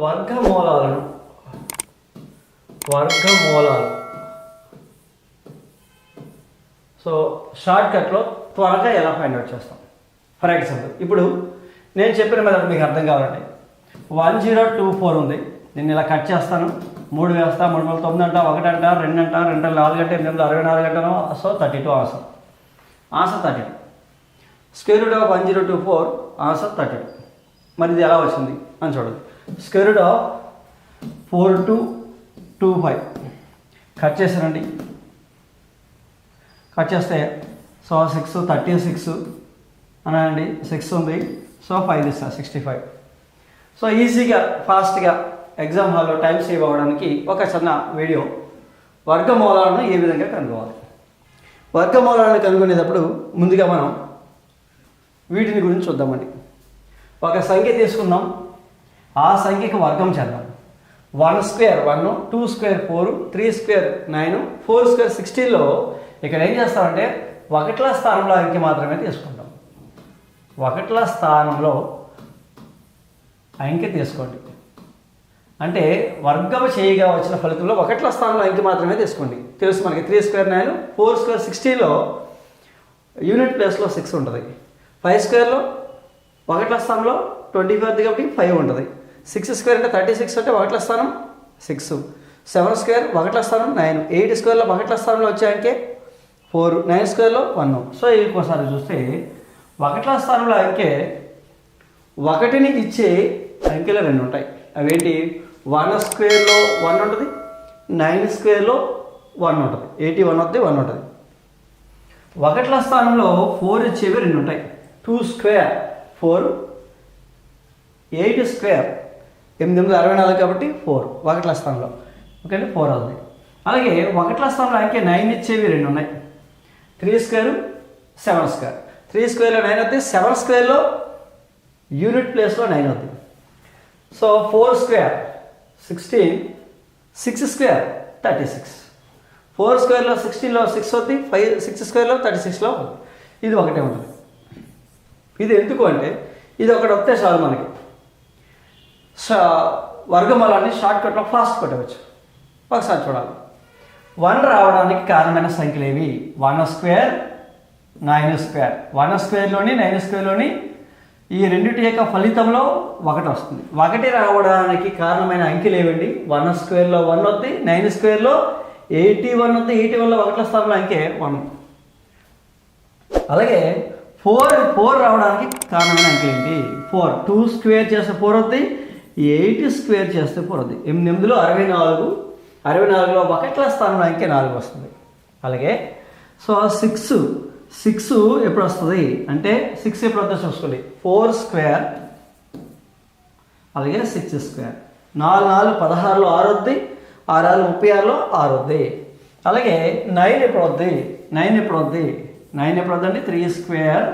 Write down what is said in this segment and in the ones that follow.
వర్గమూలాలను so షార్ట్కట్లో త్వరగా ఎలా find out చేస్తాం. ఫర్ ఎగ్జాంపుల్ ఇప్పుడు నేను చెప్పిన మెథడ్ మీకు అర్థం కావాలంటే 1024 ఉంది. నేను ఇలా కట్ చేస్తాను, 3 వేస్తా, 3 × 9 అంట, 1 అంట, 2 అంట, 2 4 గంట, 8 64 గంటను. So 32 answer 32. Square root of 1024 answer 32. మరి ఇది ఎలా వచ్చింది అని చూడండి. స్క్వేర్ రూట్ ఆఫ్ 4225 కట్ చేశానండి. కట్ చేస్తే సో 6 36 అనండి, 6 ఉంది. సో 5 ఇస్తా 65. సో ఈజీగా ఫాస్ట్గా ఎగ్జామ్ హాల్లో టైం సేవ్ అవ్వడానికి ఒక చిన్న వీడియో. వర్గమూలాలను ఏ విధంగా కనుగొవాలి. వర్గమూలాలను కనుగొనేటప్పుడు ముందుగా మనం వీటిని గురించి చూద్దామండి. ఒక సంఖ్య తీసుకుందాం, ఆ సంఖ్యకి వర్గం చేద్దాం. 1 స్క్వేర్ 1, 2 స్క్వేర్ 4, 3 స్క్వేర్ 9, 4 స్క్వేర్ 16లో ఇక్కడ ఏం చేస్తామంటే ఒకట్ల స్థానంలో అంకె మాత్రమే తీసుకుంటాం. ఒకట్ల స్థానంలో అంకె తీసుకోండి. అంటే వర్గం చేయగా వచ్చిన ఫలితంలో ఒకట్ల స్థానంలో అంకె మాత్రమే తీసుకోండి. తెలుసు మనకి 3 స్క్వేర్ 9, 4 స్క్వేర్ 16లో యూనిట్ ప్లేస్లో 6 ఉంటుంది. 5 స్క్వేర్లో ఒకట్ల స్థానంలో 25 కాబట్టి 5 ఉంటుంది. 6 స్క్వేర్ అంటే 36 అంటే ఒకట్ల స్థానం 6. 7 స్క్వేర్ ఒకట్ల స్థానం 9. 8 స్క్వేర్లో ఒకట్ల స్థానంలో వచ్చే అంకె 4. 9 స్క్వేర్లో 1. సో ఇంకోసారి చూస్తే ఒకట్ల స్థానంలో అంకె 1ని ఇచ్చే అంకెలు 2 ఉంటాయి. అవేంటి? 1 స్క్వేర్లో 1 ఉంటుంది, 9 స్క్వేర్లో 1 ఉంటుంది. 81 వద్ద 1 ఉంటుంది. ఒకట్ల స్థానంలో 4 ఇచ్చేవి 2 ఉంటాయి. 2 స్క్వేర్ 4, 8 స్క్వేర్ 864 కాబట్టి 4 ఒకట్ల స్థానంలో. ఓకే, 4 అవుతుంది. అలాగే ఒకట్ల స్థానంలో అంకె 9 ఇచ్చేవి 2 ఉన్నాయి. 3 స్క్వేర్ 7 స్క్వేర్. 3 స్క్వేర్లో 9 అవుతుంది. 7 స్క్వేర్లో యూనిట్ ప్లేస్లో 9 అవుతుంది. So 4 square 16, 6 square 36. 4 స్క్వేర్లో 16లో 6 అవుతుంది. 6 స్క్వేర్లో 36లో ఇది ఒకటే ఉంటుంది. ఇది ఎందుకు అంటే ఇది ఒకటి వస్తే చాలు మనకి వర్గమూలాన్ని షార్ట్కట్లో ఫాస్ట్ కొట్టవచ్చు. ఒకసారి చూడాలి. 1 రావడానికి కారణమైన సంఖ్యలు ఏవి? 1 స్క్వేర్ 9 స్క్వేర్. 1 స్క్వేర్లోని 9 స్క్వేర్లోని ఈ రెండింటి యొక్క ఫలితంలో 1 వస్తుంది. 1 రావడానికి కారణమైన అంకెలు ఏవండి? 1 స్క్వేర్లో 1 వద్ది, 9 స్క్వేర్లో 81 వద్ది. 81లో ఒకట్ల స్థానంలో అంకె 1. అలాగే 4 రావడానికి కారణమైన అంకెలు ఏంటి? 4. 2 స్క్వేర్ చేస్తే 4 వద్ది, 8 స్క్వేర్ చేస్తే 4 వద్ది. 8 64. 64లో ఒకట్ల స్థానంలో అంకె 4 వస్తుంది. అలాగే సో 6 ఎప్పుడు వస్తుంది అంటే 6 ఎప్పుడు వద్ద చూసుకోండి. 4 స్క్వేర్ అలాగే 6 స్క్వేర్. 4 16లో 6 వద్ది, 6 36లో 6 వద్ది. అలాగే 9 ఎప్పుడు వద్ది? 9 ఎప్పుడు వద్దండి? 3 square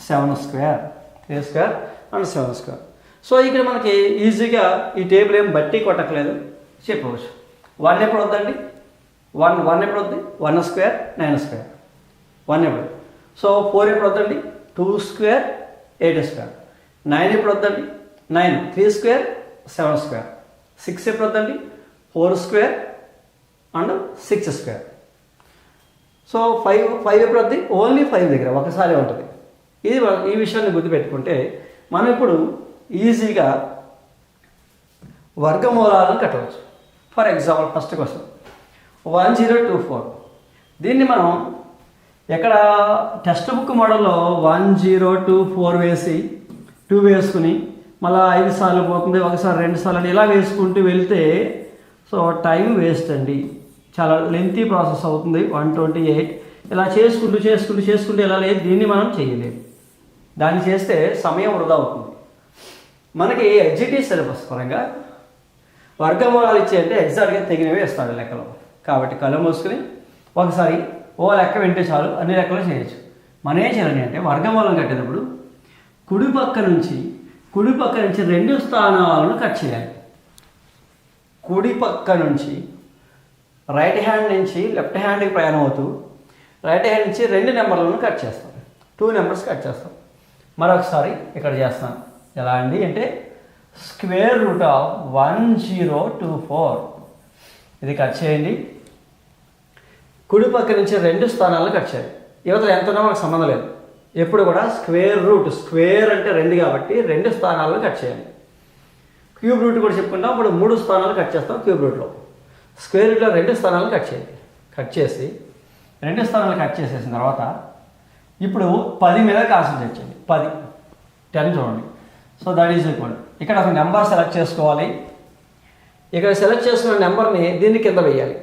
7 square. 3 square and 7 square. So ఇక్కడ మనకి ఈజీగా ఈ టేబుల్ ఏం బట్టి కొట్టట్లేదు చెప్పవచ్చు. 1 ఎప్పుడు వద్దండి? 1 ఎప్పుడు వద్ది? 1 స్క్వేర్ 9 స్క్వేర్ 1 ఎప్పుడు. సో 4 ఎప్పుడు వద్దండి? 2 స్క్వేర్ 8 స్క్వేర్. 9 ఎప్పుడు వద్దండి? 9 3 స్క్వేర్ 7 స్క్వేర్. 6 ఎప్పుడు వద్దండి? 4 స్క్వేర్ అండ్ 6 స్క్వేర్. సో 5 ఎప్పుడు వద్ది? ఓన్లీ 5 దగ్గర ఒకసారి ఉంటుంది. ఈ విషయాన్ని గుర్తుపెట్టుకుంటే మనం ఇప్పుడు ఈజీగా వర్గమూలాలను కట్టవచ్చు. For example first question 1024. దీన్ని మనం ఎక్కడ టెక్స్ట్ బుక్ మోడల్లో 1024 వేసి 2 వేసుకుని మళ్ళీ 5 సార్లు పోతుంది, ఒకసారి 2 సార్లు అని ఇలా వేసుకుంటూ వెళ్తే సో టైం వేస్ట్ అండి. చాలా లెంతీ ప్రాసెస్ అవుతుంది. 128 ఇలా చేసుకుంటూ ఇలా లేదు. దీన్ని మనం చేయలేము. దాన్ని చేస్తే సమయం వృధా అవుతుంది. మనకి ఎగ్జిటీ సిలబస్ పరంగా వర్గమూలాలు ఇచ్చేయంటే ఎగ్జాక్ట్గా తెగినవి వేస్తాడు లెక్కలో. కాబట్టి కళ్ళు మూసుకుని ఒకసారి ఓ లెక్క వింటే చాలు, అన్ని లెక్కలు చేయొచ్చు. మనం ఏం చేయాలి అంటే వర్గమూలం కట్టేటప్పుడు కుడి పక్క నుంచి 2 స్థానాలను కట్ చేయాలి. కుడి పక్క నుంచి రైట్ హ్యాండ్ నుంచి లెఫ్ట్ హ్యాండ్కి ప్రయాణం అవుతూ రైట్ హ్యాండ్ నుంచి 2 నెంబర్లను కట్ చేస్తాం. 2 నెంబర్స్ కట్ చేస్తాం. మరొకసారి ఇక్కడ చేస్తాను. ఎలా అండి అంటే స్క్వేర్ రూట్ ఆఫ్ 1024. ఇది కట్ చేయండి. కుడి పక్క నుంచి 2 స్థానాలను కట్ చేయాలి. యువతలు ఎంత ఉన్నా మనకు సంబంధం లేదు. ఎప్పుడు కూడా స్క్వేర్ రూట్, స్క్వేర్ అంటే 2 కాబట్టి 2 స్థానాలను కట్ చేయాలి. క్యూబ్ రూట్ కూడా చెప్పుకుంటాం. ఇప్పుడు 3 స్థానాలు కట్ చేస్తాం క్యూబ్ రూట్లో. స్క్వేర్ రూట్లో 2 స్థానాలను కట్ చేయాలి. కట్ చేసి 2 స్థానాలు కట్ చేసేసిన తర్వాత ఇప్పుడు 10 మీద కాన్సన్ట్రేట్ చేయండి. 10 చూడండి. సో దట్ ఈజ్ ఈక్వల్, ఇక్కడ ఒక నెంబర్ సెలెక్ట్ చేసుకోవాలి. ఇక్కడ సెలెక్ట్ చేసుకున్న నెంబర్ని దీన్ని కింద వేయాలి.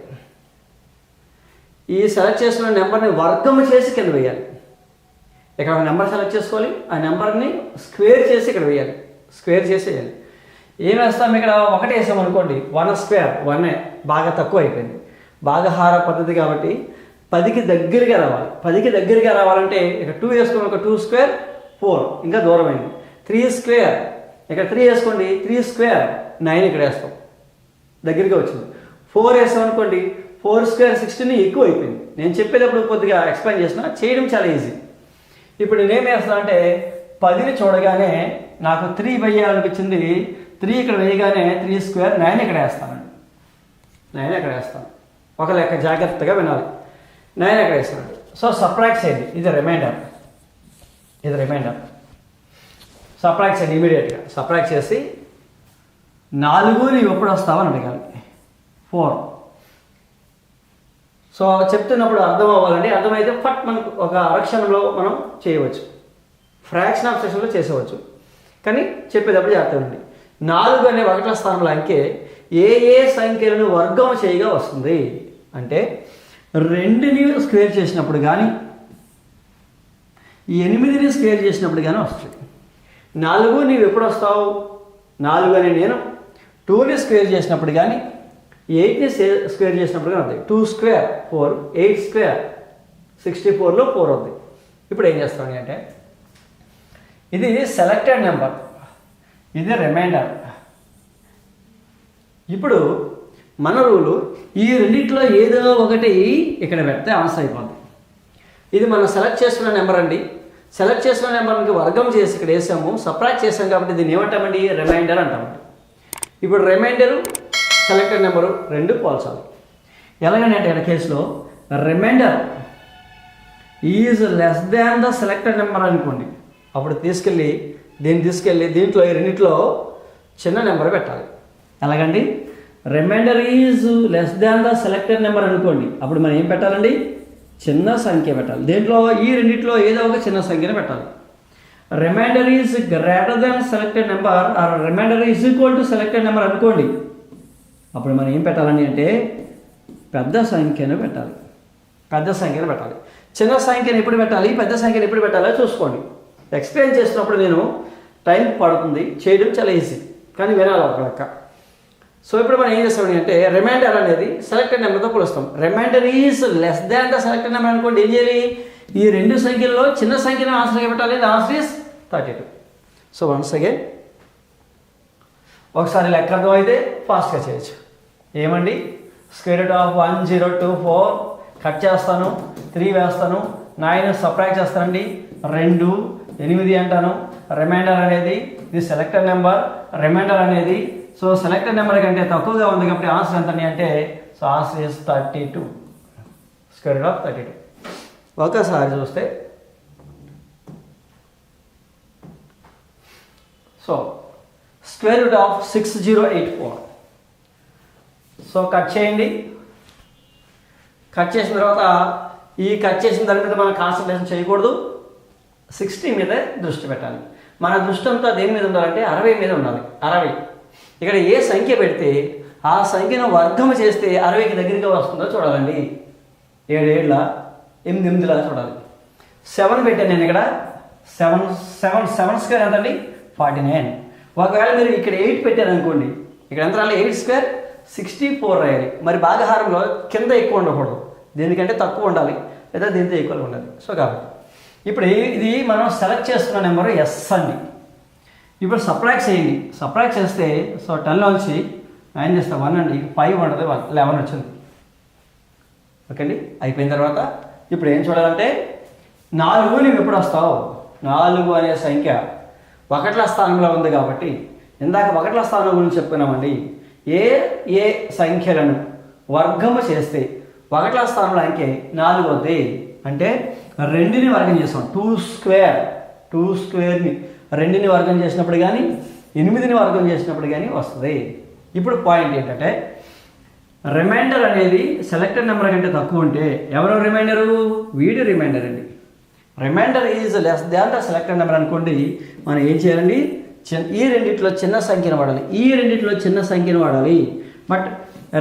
ఈ సెలెక్ట్ చేసుకున్న నెంబర్ని వర్గం చేసి కింద వేయాలి. ఇక్కడ ఒక నెంబర్ సెలెక్ట్ చేసుకోవాలి. ఆ నెంబర్ని స్క్వేర్ చేసి ఇక్కడ వేయాలి. స్క్వేర్ చేసి వేయాలి. ఏం వేస్తాం, ఇక్కడ 1 వేసాం అనుకోండి, 1 స్క్వేర్ 1 బాగా తక్కువ అయిపోయింది. భాగహార పద్ధతి కాబట్టి 10కి దగ్గరగా రావాలి. 10కి దగ్గరగా రావాలంటే ఇక్కడ 2 వేసుకుని ఒక 2 స్క్వేర్ 4 ఇంకా దూరమైంది. 3 స్క్వేర్ ఇక్కడ 3 వేసుకోండి, 3 స్క్వేర్ 9 ఇక్కడ వేస్తాం, దగ్గరగా వచ్చింది. 4 వేసాం అనుకోండి, 4 స్క్వేర్ 16 ఎక్కువ అయిపోయింది. నేను చెప్పేటప్పుడు కొద్దిగా ఎక్స్ప్లెయిన్ చేసిన, చేయడం చాలా ఈజీ. ఇప్పుడు నేనేం వేస్తాను అంటే 10ని చూడగానే నాకు 3 వేయాలనిపించింది. 3 ఇక్కడ వేయగానే 3 స్క్వేర్ 9 ఇక్కడ వేస్తానండి. 9 ఇక్కడ వేస్తాను. ఒక లెక్క జాగ్రత్తగా వినాలి. 9 ఎక్కడ వేస్తానండి. సో సబ్ట్రాక్ట్ చేయండి. ఇది రిమైండర్. సబ్ట్రాక్ట్ చేయండి ఇమీడియట్గా. సబ్ట్రాక్ట్ చేసి 4 నీవు ఎప్పుడు వస్తావని అడగాలి. 4. సో చెప్తున్నప్పుడు అర్థం అవ్వాలండి. అర్థమైతే ఫట్ మనకు ఒక అరక్షణంలో మనం చేయవచ్చు. ఫ్రాక్షన్ ఆఫ్ సెక్షన్లో చేసేవచ్చు. కానీ చెప్పేటప్పుడు జాగ్రత్తగా ఉండండి. 4 అనే 1వ స్థానంలో అంకె ఏ సంఖ్యలను వర్గం చేయగా వస్తుంది అంటే 2ని స్క్వేర్ చేసినప్పుడు కానీ 8ని స్క్వేర్ చేసినప్పుడు కానీ వస్తుంది. 4 నీవు ఎప్పుడు వస్తావు, 4 అని నేను 2ని స్క్వేర్ చేసినప్పుడు కానీ 8ని స్క్వేర్ చేసినప్పుడు కానీ వస్తాయి. 2 స్క్వేర్ 4, 8 స్క్వేర్ 64లో 4 అవుతుంది. ఇప్పుడు ఏం చేస్తాను అంటే ఇది సెలెక్టెడ్ నెంబర్, ఇది రిమైండర్. ఇప్పుడు మన రూలు ఈ రెండిట్లో ఏదో ఒకటి ఇక్కడ పెడితే ఆన్సర్ అయిపోద్ది. ఇది మనం సెలెక్ట్ చేసుకున్న నెంబర్ అండి. సెలెక్ట్ చేసుకున్న నెంబర్కి వర్గం చేసి ఇక్కడ వేసాము, సబ్ట్రాక్ట్ చేసాం కాబట్టి దీన్ని ఏమంటామండి, రిమైండర్ అంటామండి. ఇప్పుడు రిమైండరు సెలెక్టెడ్ నెంబరు 2 పోల్చాలి. ఎలాగంటే ఇక్కడ కేసులో remainder is less than the selected number అనుకోండి, అప్పుడు తీసుకెళ్ళి దీంట్లో ఈ రెండిట్లో చిన్న నెంబర్ పెట్టాలి. ఎలాగండి, remainder is less than the selected number అనుకోండి, అప్పుడు మనం ఏం పెట్టాలండి, చిన్న సంఖ్య పెట్టాలి. దీంట్లో ఈ రెండిట్లో ఏదో ఒక చిన్న సంఖ్యను పెట్టాలి. Remainder is greater than selected number or remainder is equal to selected number అనుకోండి, అప్పుడు మనం ఏం పెట్టాలండి అంటే పెద్ద సంఖ్యను పెట్టాలి. చిన్న సంఖ్యను ఎప్పుడు పెట్టాలి, పెద్ద సంఖ్యను ఎప్పుడు పెట్టాలో చూసుకోండి. ఎక్స్ప్లెయిన్ చేసినప్పుడు నేను టైం పడుతుంది, చేయడం చాలా ఈజీ, కానీ వినాలి ఒక లెక్క. సో ఇప్పుడు మనం ఏం చేస్తామని అంటే రిమైండర్ అనేది సెలెక్టెడ్ నెంబర్తో పోలుస్తాం. Remainder is less than the selected number అనుకోండి, ఏం చేయాలి, ఈ 2 సంఖ్యల్లో చిన్న సంఖ్యను ఆన్సర్గా పెట్టాలి. The answer is 32. So once again ఒకసారి లెక్క అర్థం అయితే ఫాస్ట్గా చేయొచ్చు. ఏమండి, స్క్వేర్ రూట్ ఆఫ్ 1024 కట్ చేస్తాను, 3 వేస్తాను, 9 సబ్ట్రాక్ట్ చేస్తానండి, 2 8 అంటాను. రిమైండర్ అనేది ఇది సెలెక్టెడ్ నెంబర్. రిమైండర్ అనేది సో సెలెక్టెడ్ నెంబర్ కంటే తక్కువగా ఉంది కాబట్టి ఆన్సర్ ఎంత అంటే so answer is 32, square root of 32. ఒకసారి చూస్తే so square root of 6084. So cut చేయండి. కట్ చేసిన తర్వాత ఈ కట్ చేసిన దాని మీద మనం కాన్సన్ట్రేషన్ చేయకూడదు, 60 మీద దృష్టి పెట్టాలి. మన దృష్టి అంతా దేని మీద ఉండాలంటే 60 మీద ఉండాలి. 60 ఇక్కడ ఏ సంఖ్య పెడితే ఆ సంఖ్యను వర్గం చేస్తే 60కి దగ్గరగా వస్తుందో చూడాలండి. 7 7 8 8 చూడాలి. 7 పెట్టాను నేను ఇక్కడ. 7 స్క్వేర్ ఎంతండి, 49. ఒకవేళ మీరు ఇక్కడ 8 పెట్టారు అనుకోండి, ఇక్కడ ఎంత రాలి, 8 స్క్వేర్ 64 రాయాలి. మరి భాగహారంలో కింద ఎక్కువ ఉండకూడదు, దీనికంటే తక్కువ ఉండాలి, లేదా దీంతో ఈక్వల్ ఉండాలి. సో కాబట్టి ఇప్పుడు ఇది మనం సెలెక్ట్ చేసుకున్న నెంబరు ఎస్ అండి. ఇప్పుడు సబ్ట్రాక్ట్ చేయండి. సబ్ట్రాక్ట్ చేస్తే సో 10లోంచి 9 చేస్తే 1 అండి, 5 ఉంటుంది, 11 వచ్చింది. ఓకే అండి, అయిపోయిన తర్వాత ఇప్పుడు ఏం చూడాలంటే 4 నువ్వు ఎప్పుడు వస్తావు, 4 అనే సంఖ్య 1వ స్థానంలో ఉంది కాబట్టి ఇందాక ఒకట్ల స్థానం గురించి చెప్పుకున్నామండి. ఏ సంఖ్యలను వర్గము చేస్తే ఒకట్ల స్థానంలో అంకె 4 అవుద్ది అంటే 2ని వర్గం చేస్తాం. 2 స్క్వేర్ని 2ని వర్గం చేసినప్పుడు కానీ 8ని వర్గం చేసినప్పుడు కానీ వస్తుంది. ఇప్పుడు పాయింట్ ఏంటంటే రిమైండర్ అనేది సెలెక్టెడ్ నెంబర్ కంటే తక్కువ ఉంటే ఎవరో రిమైండరు? వీడి రిమైండర్ అండి. Remainder is less than the selected number అనుకోండి, మనం ఏం చేయాలండి? ఈ రెండిట్లో చిన్న సంఖ్యను వాడాలి. But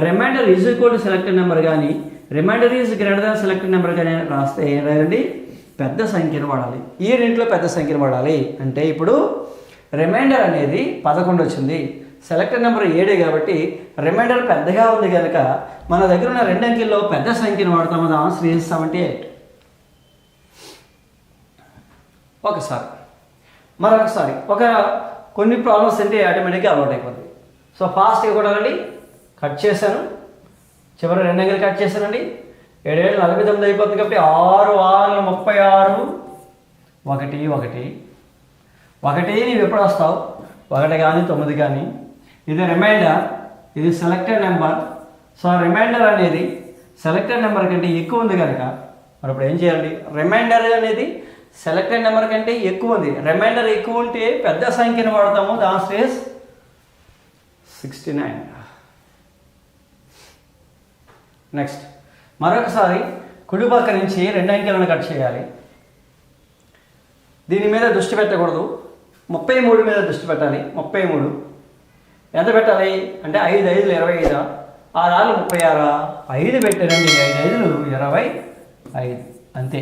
remainder is equal to selected number కానీ remainder is greater than selected number కానీ రాస్తే ఏం రాయాలండి? పెద్ద సంఖ్యను వాడాలి. ఈ రెండిట్లో పెద్ద సంఖ్యను వాడాలి. అంటే ఇప్పుడు రిమైండర్ అనేది 11 వచ్చింది, సెలెక్టెడ్ నెంబర్ 7 కాబట్టి రిమైండర్ పెద్దగా ఉంది కనుక మన దగ్గర ఉన్న 2 అంకెల్లో పెద్ద సంఖ్యను వాడతాము. The answer is 78. మరొకసారి కొన్ని ప్రాబ్లమ్స్ అంటే ఆటోమేటిక్గా అలవాటు అయిపోతుంది. సో ఫాస్ట్గా కూడా కట్ చేశాను, చివరి 2 అంకెలు కట్ చేశానండి. 7 7 49 అయిపోతుంది కాబట్టి 6 6 36 1 నీవు ఎప్పుడు వస్తావు? 1 కానీ 9 కానీ. ఇది రిమైండర్, ఇది సెలెక్టెడ్ నెంబర్. సో రిమైండర్ అనేది సెలెక్టెడ్ నెంబర్ కంటే ఎక్కువ ఉంది కనుక మరి ఇప్పుడు ఏం చేయాలి? రిమైండర్ అనేది సెలెక్టెడ్ నెంబర్ కంటే ఎక్కువ ఉంది. రిమైండర్ ఎక్కువ ఉంటే పెద్ద సంఖ్యను వాడతాము. The answer is 69. నెక్స్ట్ మరొకసారి కుడి పక్క నుంచి 2 అంకెలను కట్ చేయాలి. దీని మీద దృష్టి పెట్టకూడదు, 33 మీద దృష్టి పెట్టాలి. 33 ఎంత పెట్టాలి అంటే 5 5 25, 6 6 36, 5 పెట్టారండి. 5 5 25 అంతే.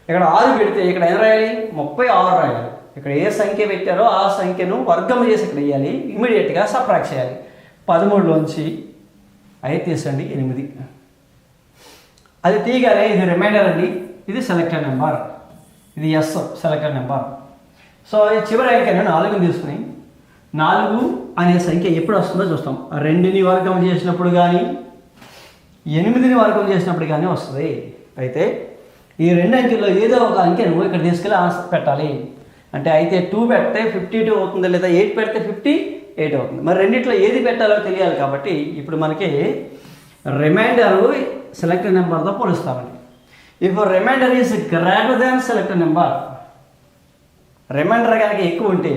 ఇక్కడ 6 పెడితే ఇక్కడ ఏం రాయాలి? 36 రాయాలి. ఇక్కడ ఏ సంఖ్య పెట్టారో ఆ సంఖ్యను వర్గం చేసి ఇక్కడ వేయాలి. ఇమీడియట్గా సబ్ట్రాక్ట్ చేయాలి. 13లోంచి 5 తీసండి 8. అది తీయగానే ఇది రిమైండర్ అండి, ఇది సెలెక్టెడ్ నెంబర్, ఇది ఎస్ సెలెక్టెడ్ నెంబర్. సో ఈ చివరి అంకెను 4ని తీసుకుని 4 అనే సంఖ్య ఎప్పుడు వస్తుందో చూస్తాం. 2ని వర్గం చేసినప్పుడు కానీ 8ని వర్గం చేసినప్పుడు కానీ వస్తుంది. అయితే ఈ 2 అంకెల్లో ఏదో ఒక అంకెను ఇక్కడ తీసుకెళ్ళి ఆన్సర్ పెట్టాలి. అంటే అయితే 2 పెడితే 52 అవుతుంది, లేదా 8 పెడితే 58 అవుతుంది. మరి రెండిట్లో ఏది పెట్టాలో తెలియాలి కాబట్టి ఇప్పుడు మనకి రిమైండర్ సెలెక్టెడ్ నెంబర్తో పోలుస్తామండి. If remainder is greater than selected number, remainder కనుక ఎక్కువ ఉంటే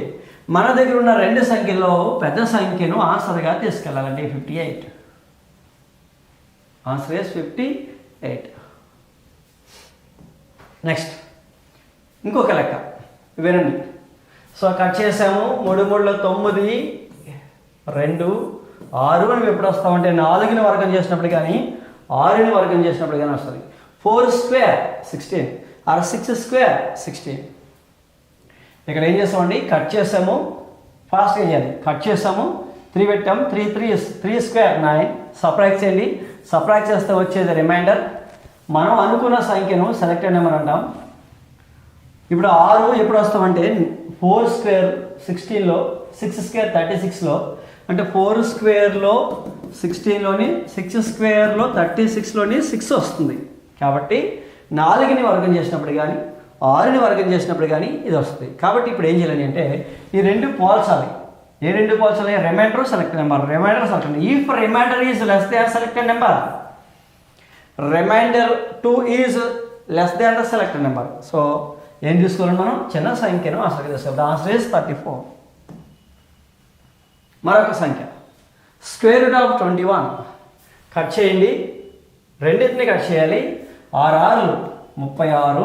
మన దగ్గర ఉన్న 2 సంఖ్యల్లో పెద్ద సంఖ్యను ఆన్సర్గా తీసుకెళ్ళాలండి. 58. Answer is 58. నెక్స్ట్ ఇంకొక లెక్క వినండి. సో కట్ చేసాము. 3 3 9 2 6 అని ఎప్పుడు వస్తామంటే 4ని వర్గం చేసినప్పుడు కానీ 6ని వర్గం చేసినప్పుడు కానీ వస్తుంది. 4 స్క్వేర్ 16 ఆర్ 6 స్క్వేర్ 16. ఇక్కడ ఏం చేస్తామండి? కట్ చేసాము, ఫాస్ట్గా చేయాలి. కట్ చేసాము, 3 పెట్టాము, 3 స్క్వేర్ 9. సబ్ట్రాక్ట్ చేయండి. సబ్ట్రాక్ట్ చేస్తే వచ్చేది రిమైండర్. మనం అనుకున్న సంఖ్యను సెలెక్టెడ్ నెంబర్ అంటాం. ఇప్పుడు 6 ఎప్పుడు వస్తామంటే 4 స్క్వేర్ 16లో 6 స్క్వేర్ 36లో అంటే 4 స్క్వేర్లో 16లోని 6 స్క్వేర్లో 36లోని 6 వస్తుంది. కాబట్టి 4ని వర్గం చేసినప్పుడు కానీ 6ని వర్గం చేసినప్పుడు కానీ ఇది వస్తుంది. కాబట్టి ఇప్పుడు ఏం చేయాలి అంటే ఈ 2 పోల్చాలి. ఏ 2 పోల్చాలి? Remainder selected number. Remainder selected. If remainder is less than selected number, remainder 2 is less than the selected number. So ఏం తీసుకోవాలి మనం? చిన్న సంఖ్యను ఆన్సర్గా తీసుకోవాలి. Answer is 34. మరొక సంఖ్య స్క్వేర్ రూట్ ఆఫ్ 21. కట్ చేయండి, రెండింటిని కట్ చేయాలి. 6 6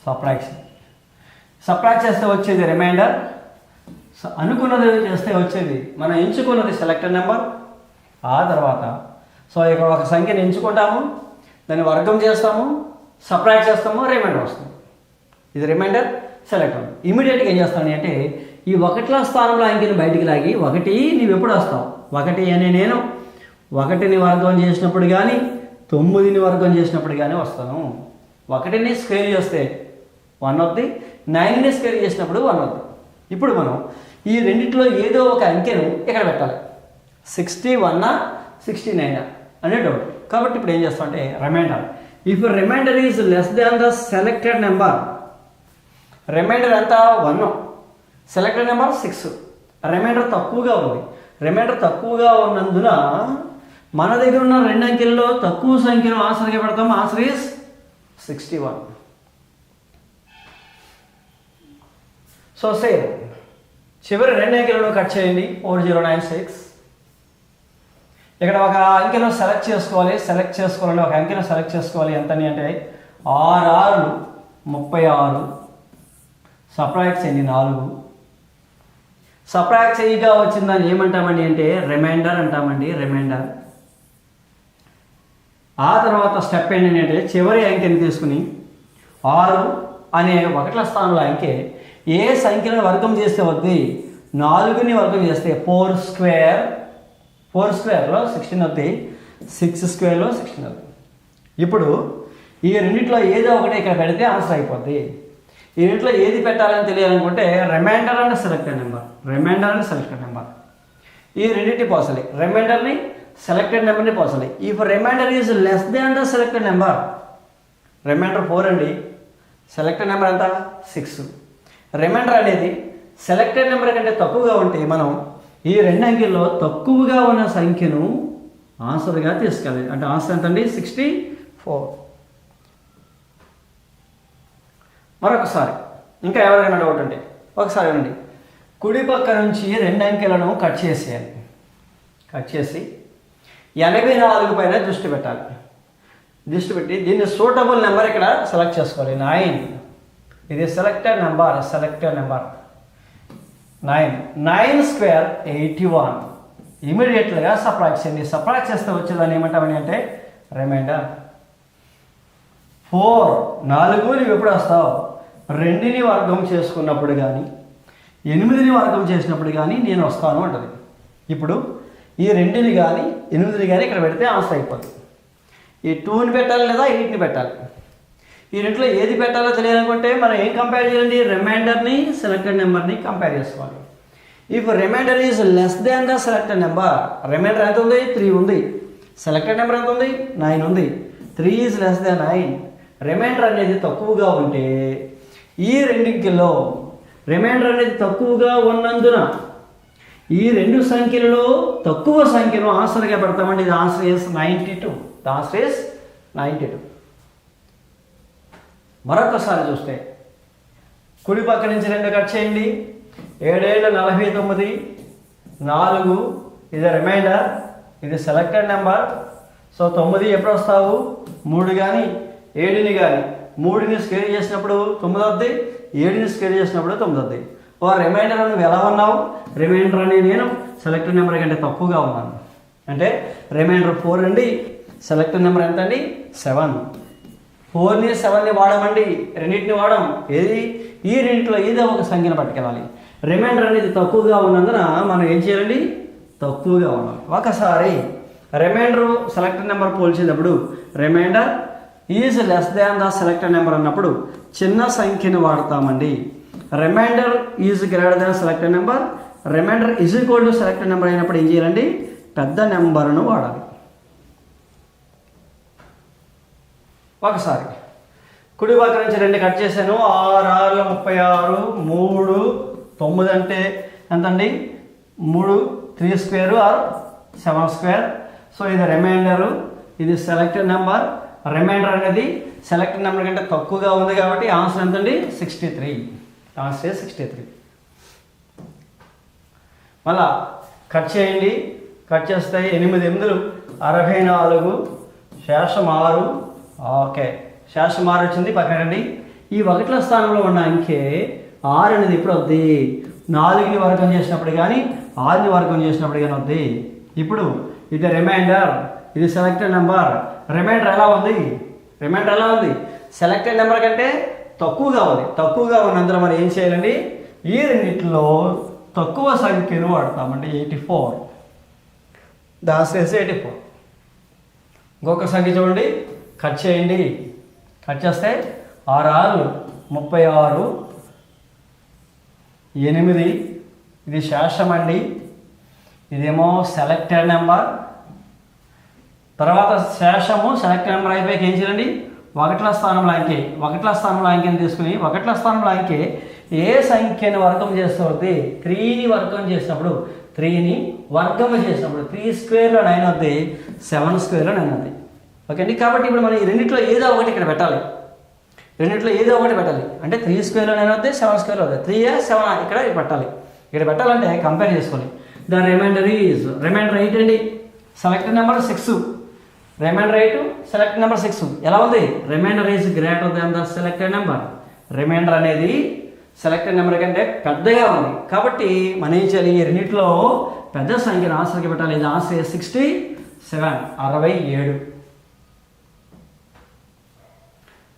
36. సబ్ట్రాక్ట్ చేస్తే వచ్చేది రిమైండర్. అనుకున్నది చేస్తే వచ్చేది మనం ఎంచుకున్నది సెలెక్టెడ్ నెంబర్. ఆ తర్వాత సో ఇక్కడ ఒక సంఖ్యను ఎంచుకుంటాము, దాన్ని వర్గం చేస్తాము, సబ్ట్రాక్ట్ చేస్తాము, రిమైండర్ వస్తుంది. ఇది రిమైండర్ సెలెక్టెడ్. ఇమీడియట్గా ఏం చేస్తాను అంటే ఈ 1ల స్థానంలో అంకెను బయటికి లాగి 1 నీవు ఎప్పుడు వస్తావు? 1 అని నేను 1ని వర్గం చేసినప్పుడు కానీ 9ని వర్గం చేసినప్పుడు కానీ వస్తాను. 1ని స్క్వేర్ చేస్తే 1 అవుతుంది, 9ని స్క్వేర్ చేసినప్పుడు 1 అవుతుంది. ఇప్పుడు మనం ఈ రెండిట్లో ఏదో ఒక అంకెను ఇక్కడ పెట్టాలి. 61 69 అనే డౌట్. కాబట్టి ఇప్పుడు ఏం చేస్తాం అంటే remainder. If remainder is less than the selected number, remainder ఎంత? 1, సెలెక్టెడ్ నెంబర్ 6 రిమైండర్ తక్కువగా ఉంది. రిమైండర్ తక్కువగా ఉన్నందున మన దగ్గర ఉన్న 2 అంకెల్లో తక్కువ సంఖ్యను ఆన్సర్గా పెడతాం. Answer is 61. సో సేమ్ చివరి 2 అంకెలను కట్ చేయండి. 4096. ఇక్కడ ఒక అంకెను సెలెక్ట్ చేసుకోవాలంటే ఒక అంకెను సెలెక్ట్ చేసుకోవాలి. ఎంతని అంటే 6 36, సబ్ట్రాక్ట్ చేయండి 4. సబ్ట్రాక్ట్ చేయగా వచ్చిందని ఏమంటామండి అంటే రిమైండర్ అంటామండి, రిమైండర్. ఆ తర్వాత స్టెప్ ఏంటంటే చివరి అంకెని తీసుకుని 6 అనే 1ల స్థానంలో అంకె ఏ సంఖ్యను వర్గం చేస్తే వద్ది, 4ని వర్గం చేస్తే 4 స్క్వేర్లో 16 వద్ది, 6 స్క్వేర్లో 16 వద్ది. ఇప్పుడు ఈ రెండిట్లో ఏదో ఒకటి ఇక్కడ పెడితే ఆన్సర్ అయిపోద్ది. ఈ రెండిట్లో ఏది పెట్టాలని తెలియాలనుకుంటే రిమైండర్ అండ్ సెలెక్టెడ్ నెంబర్ ఈ రెండింటి పోసాలి. రిమైండర్ని సెలెక్టెడ్ నెంబర్ని పోసాలి. If remainder is less than the selected number, remainder 4 అండి, సెలెక్టెడ్ నెంబర్ ఎంత 6. రిమైండర్ అనేది సెలెక్టెడ్ నెంబర్ కంటే తక్కువగా ఉంటే మనం ఈ 2 అంకెల్లో తక్కువగా ఉన్న సంఖ్యను ఆన్సర్గా తీసుకెళ్ళాలి. అంటే ఆన్సర్ ఎంతండి 64. మరొకసారి ఇంకా ఎవరికైనా డౌట్ అంటే ఒకసారి వినండి. కుడి పక్క నుంచి 2 అంకెలను కట్ చేసేయాలి. కట్ చేసి 84 పైన దృష్టి పెట్టాలి. దృష్టి పెట్టి దీన్ని సూటబుల్ నెంబర్ ఇక్కడ సెలెక్ట్ చేసుకోవాలి. 9 ఇది సెలెక్టెడ్ నెంబర్ 9 స్క్వేర్ 81. ఇమీడియట్గా సబ్ట్రాక్ట్ చేయండి. సబ్ట్రాక్ట్ చేస్తే వచ్చేదాన్ని ఏమంటామని అంటే రిమైండర్. 4 4ని ఎప్పుడు వస్తావు, 2ని వర్గం చేసుకున్నప్పుడు కానీ 8ని వర్గం చేసినప్పుడు కానీ నేను వస్తాను అంటది. ఇప్పుడు ఈ 2ని కానీ 8ని కానీ ఇక్కడ పెడితే ఆన్సర్ అయిపోతుంది. ఈ 2ని పెట్టాలి లేదా 8ని పెట్టాలి. ఈ రెంట్లో ఏది పెట్టాలో తెలియాలనుకుంటే మనం ఏం కంపేర్ చేయాలండి, రిమైండర్ని సెలెక్టెడ్ నెంబర్ని కంపేర్ చేసుకోవాలి. If remainder is less than the selected number, remainder ఎంత ఉంది 3 ఉంది, సెలెక్టెడ్ నెంబర్ ఎంత ఉంది 9 ఉంది, 3 ఈజ్ లెస్ దాన్ 9. రిమైండర్ అనేది తక్కువగా ఉంటే ఈ రెండింటిలో రిమైండర్ అనేది తక్కువగా ఉన్నందున ఈ 2 సంఖ్యలలో తక్కువ సంఖ్యను ఆన్సర్గా పెడతామండి. ఇది answer is 92. The answer is 92. మరొకసారి చూస్తే కుడి పక్క నుంచి 2 కట్ చేయండి. 7 49, 4 ఇది రిమైండర్, ఇది సెలెక్టెడ్ నెంబర్. సో 9 ఎప్పుడు వస్తావు, 3 కానీ 7ని కానీ 3ని స్క్వేర్ చేసినప్పుడు 9 వద్ది, 7ని స్క్వేర్ చేసినప్పుడు 9 వద్ది. ఓ రిమైండర్ నువ్వు ఎలా ఉన్నావు, రిమైండర్ అని నేను సెలెక్టెడ్ నెంబర్ కంటే తక్కువగా ఉన్నాను అంటే రిమైండర్ 4 అండి, సెలెక్టెడ్ నెంబర్ ఎంత అండి 7. 4ని 7ని వాడమండి, రెండింటిని వాడడం. ఏది ఈ రెండింటిలో ఏదో ఒక సంఖ్యను పట్టుకెళ్ళాలి. రిమైండర్ అనేది తక్కువగా ఉన్నందున మనం ఏం చేయాలండి, తక్కువగా ఉండాలి. ఒకసారి రిమైండర్ సెలెక్టెడ్ నెంబర్ పోల్చేటప్పుడు remainder is less than the selected number అన్నప్పుడు చిన్న సంఖ్యను వాడతామండి. Remainder is greater than selected number, remainder is equal to selected number అయినప్పుడు ఏం చేయాలండి, పెద్ద నెంబర్ను వాడాలి. ఒకసారి కుడి పక్క నుంచి 2 కట్ చేశాను. 6 6 36, 3 9 అంటే ఎంతండి 3 3 స్క్వేర్ ఆర్ 7 స్క్వేర్. సో ఇది రిమైండరు, ఇది సెలెక్టెడ్ నెంబర్. రిమైండర్ అనేది సెలెక్టెడ్ నెంబర్ కంటే తక్కువగా ఉంది కాబట్టి ఆన్సర్ ఎంతండి 63. ఆన్సర్ 63. మళ్ళా కట్ చేయండి. కట్ చేస్తే 8 8 64, శేషం 6. ఓకే, శేషం 6 వచ్చింది. పక్కనండి ఈ 1ల స్థానంలో ఉన్న అంకె 6 అనేది ఎప్పుడు వద్ది, 4ని వర్గం చేసినప్పుడు కానీ 6ని వర్గం చేసినప్పుడు కానీ వద్ది. ఇప్పుడు ఇది రిమైండర్, ఇది సెలెక్టెడ్ నెంబర్. రిమైండర్ ఎలా ఉంది, సెలెక్టెడ్ నెంబర్ కంటే తక్కువగా ఉంది. తక్కువగా ఉన్నందున మనం ఏం చేయాలండి, ఈ రెండింటిలో తక్కువ సంఖ్యను వాడతామండి. 84. దాస్ 84. ఇంకొక సంఖ్య చూడండి, కట్ చేయండి. కట్ చేస్తే 6 6 36, 8 ఇది శేషం అండి, ఇదేమో సెలెక్టెడ్ నెంబర్. తర్వాత శేషము సెలెక్టెడ్ నెంబర్ అయిపోయాక ఏం చేయాలండి, 1ల స్థానంలో అంకె, 1ల స్థానంలో అంకెని తీసుకుని 1ల స్థానంలో అంకె ఏ సంఖ్యను వర్గం చేస్తే అవుతుంది? 3ని వర్గం చేసినప్పుడు 3ని వర్గం చేసినప్పుడు 3 స్క్వేర్లో 9 అవుతుంది, 7 స్క్వేర్లో 9 అవుతుంది. ఓకే అండి. కాబట్టి ఇప్పుడు మనం ఈ రెండిట్లో ఏదో ఒకటి ఇక్కడ పెట్టాలి. రెండిట్లో ఏదో ఒకటి పెట్టాలి. అంటే 3 స్క్వేర్లో 9 అవుతుంది, 7 స్క్వేర్లో అవుతుంది. 3 7 ఇక్కడ పెట్టాలి. ఇక్కడ పెట్టాలంటే కంపేర్ చేసుకోవాలి. ద రిమైండర్ ఈజ్ రిమైండర్ 8 అండి. Selected number 6. Remainder 8, selected number 6 ఎలా ఉంది? Remainder is greater than the selected number. Remainder అనేది సెలెక్టెడ్ నెంబర్ కంటే పెద్దగా ఉంది. కాబట్టి మనం ఏం చేయాలి? ఈ రెండింటిలో పెద్ద సంఖ్యను ఆన్సర్కి పెట్టాలి. ఇది ఆన్సర్ 67, 67.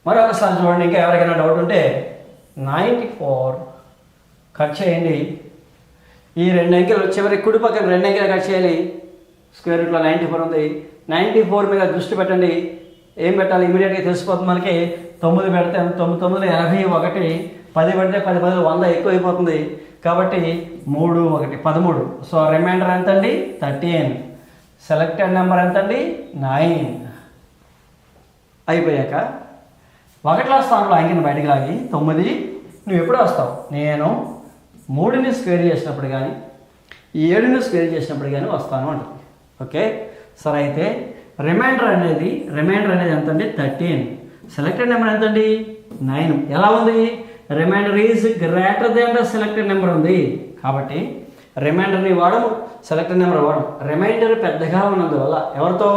మరొకసారి చూడండి. ఇంకా ఎవరికైనా డౌట్ ఉంటే 94 కట్ చేయండి. ఈ 2 అంకెలు చివరి కుడి పక్కన 2 అంకెలు కట్ చేయాలి. స్క్వేర్ రూట్లో 94 ఉంది. 94 మీద దృష్టి పెట్టండి. ఏం పెట్టాలి? ఇమీడియట్గా తెలిసిపోతుంది మనకి. 9 పెడితే 9 9 81, 10 పెడితే 10 10 100 ఎక్కువ అయిపోతుంది. కాబట్టి 3 1 13. సో రిమైండర్ ఎంత అండి? 13. సెలెక్టెడ్ నెంబర్ ఎంత అండి? 9. అయిపోయాక 1వ స్థానంలో అంకెను బయటకు లాగి 9 నువ్వు ఎప్పుడు వస్తావు? నేను 3ని స్క్వేర్ చేసినప్పుడు కానీ 7ని స్క్వేర్ చేసినప్పుడు కానీ వస్తాను అంటుంది. ఓకే సరే. అయితే రిమైండర్ అనేది ఎంత అండి? 13. సెలెక్టెడ్ నెంబర్ ఎంత అండి? 9. ఎలా ఉంది? Remainder is greater than the selected number ఉంది. కాబట్టి రిమైండర్ని వాడము, సెలెక్టెడ్ నెంబర్ వాడము. రిమైండర్ పెద్దగా ఉన్నందువల్ల ఎవరితో?